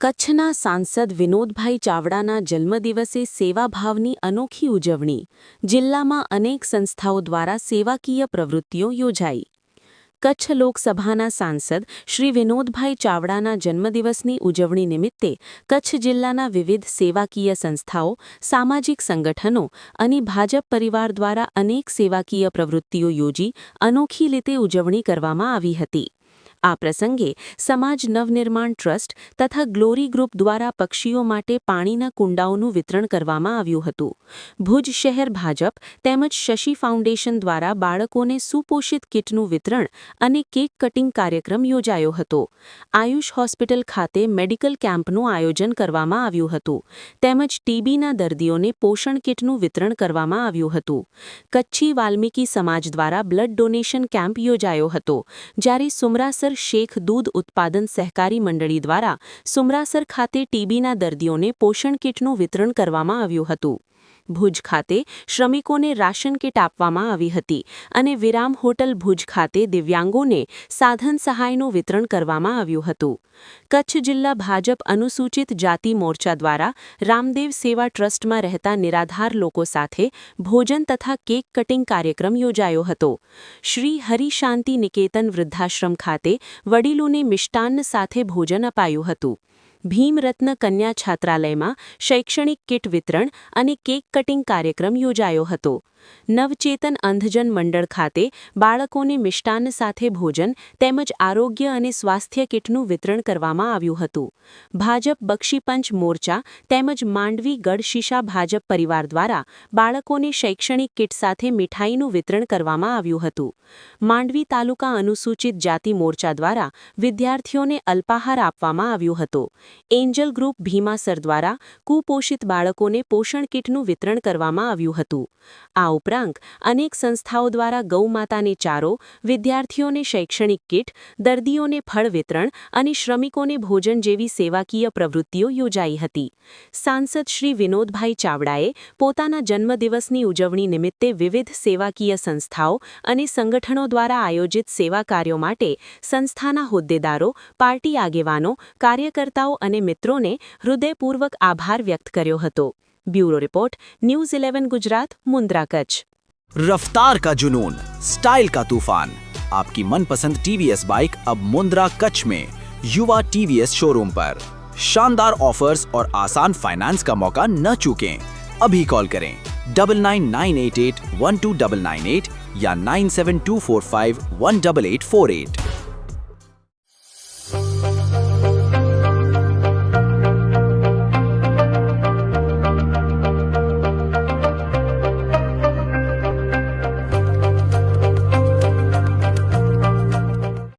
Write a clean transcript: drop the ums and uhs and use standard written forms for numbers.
કચ્છના સાંસદ વિનોદભાઈ ચાવડાના જન્મદિવસે સેવાભાવની અનોખી ઉજવણી. જિલ્લામાં અનેક સંસ્થાઓ દ્વારા સેવાકીય પ્રવૃત્તિઓ યોજાઈ. કચ્છ લોકસભાના સાંસદ શ્રી વિનોદભાઈ ચાવડાના જન્મદિવસની ઉજવણી નિમિત્તે કચ્છ જિલ્લાના વિવિધ સેવાકીય સંસ્થાઓ, સામાજિક સંગઠનો અને ભાજપ પરિવાર દ્વારા અનેક સેવાકીય પ્રવૃત્તિઓ યોજી અનોખી રીતે ઉજવણી કરવામાં આવી હતી. આ પ્રસંગે સમાજ નવનિર્માણ ટ્રસ્ટ તથા ગ્લોરી ગ્રુપ દ્વારા પક્ષીઓ માટે પાણીના કુંડાઓનું વિતરણ કરવામાં આવ્યું હતું. ભુજ શહેર ભાજપ તેમજ શશી ફાઉન્ડેશન દ્વારા બાળકોને સુપોષિત કિટનું વિતરણ અને કેક કટિંગ કાર્યક્રમ યોજાયો હતો. આયુષ હોસ્પિટલ ખાતે મેડિકલ કેમ્પનું આયોજન કરવામાં આવ્યું હતું. તેમજ ટીબીના દર્દીઓને પોષણ કિટનું વિતરણ કરવામાં આવ્યું હતું. કચ્છી વાલ્મીકી સમાજ દ્વારા બ્લડ ડોનેશન કેમ્પ યોજાયો હતો. જ્યારે સુમરાસર શેખ દૂધ ઉત્પાદન સહકારી મંડળી દ્વારા સુમરાસર ખાતે ટીબીના દર્દીઓને પોષણ કિટનું વિતરણ કરવામાં આવ્યું હતું. ભુજ ખાતે શ્રમિકોને રાશન કિટ આપવામાં આવી હતી અને વિરામ હોટલ ભુજ ખાતે દિવ્યાંગોને સાધન સહાયનું વિતરણ કરવામાં આવ્યું હતું. કચ્છ જિલ્લા ભાજપ અનુસૂચિત જાતિ મોરચા દ્વારા રામદેવ સેવા ટ્રસ્ટમાં રહેતા નિરાધાર લોકો સાથે ભોજન તથા કેક કટિંગ કાર્યક્રમ યોજાયો હતો. શ્રી હરિશાંતિ નિકેતન વૃદ્ધાશ્રમ ખાતે વડીલોને મિષ્ટાન્ન સાથે ભોજન અપાયું હતું. ભીમરત્ન કન્યા છાત્રાલયમાં શૈક્ષણિક કિટ વિતરણ અને કેક કટિંગ કાર્યક્રમ યોજાયો હતો. નવચેતન અંધજન મંડળ ખાતે બાળકોને મિષ્ટાન્ન સાથે ભોજન તેમજ આરોગ્ય અને સ્વાસ્થ્ય કિટનું વિતરણ કરવામાં આવ્યું હતું. ભાજપ બક્ષીપંચ મોરચા તેમજ માંડવી ગઢશીશા ભાજપ પરિવાર દ્વારા બાળકોને શૈક્ષણિક કિટ સાથે મીઠાઈનું વિતરણ કરવામાં આવ્યું હતું. માંડવી તાલુકા અનુસૂચિત જાતિ મોરચા દ્વારા વિદ્યાર્થીઓને અલ્પાહાર આપવામાં આવ્યો હતો. એન્જલ ગ્રુપ ભીમાસર દ્વારા કુપોષિત બાળકોને પોષણ કિટનું વિતરણ કરવામાં આવ્યું હતું. આ ઉપરાંત અનેક સંસ્થાઓ દ્વારા ગૌમાતાને ચારો, વિદ્યાર્થીઓને શૈક્ષણિક કિટ, દર્દીઓને ફળ વિતરણ અને શ્રમિકોને ભોજન જેવી સેવાકીય પ્રવૃત્તિઓ યોજાઈ હતી. સાંસદ શ્રી વિનોદભાઈ ચાવડાએ પોતાના જન્મદિવસની ઉજવણી નિમિત્તે વિવિધ સેવાકીય સંસ્થાઓ અને સંગઠનો દ્વારા આયોજિત સેવા કાર્યો માટે સંસ્થાના હોદ્દેદારો, પાર્ટી આગેવાનો, કાર્યકર્તાઓ અને મિત્રોને હૃદયપૂર્વક આભાર વ્યક્ત કર્યો હતો. Bureau report news 11 Gujarat Mundra Kutch. रफ्तार का जुनून, स्टाइल का तूफान, आपकी मनपसंद टीवीएस बाइक अब मुंद्रा कच्छ में युवा टीवीएस शोरूम पर. शानदार ऑफर्स और आसान फाइनेंस का मौका न चूकें. अभी कॉल करें 9998812998 या 9724518848.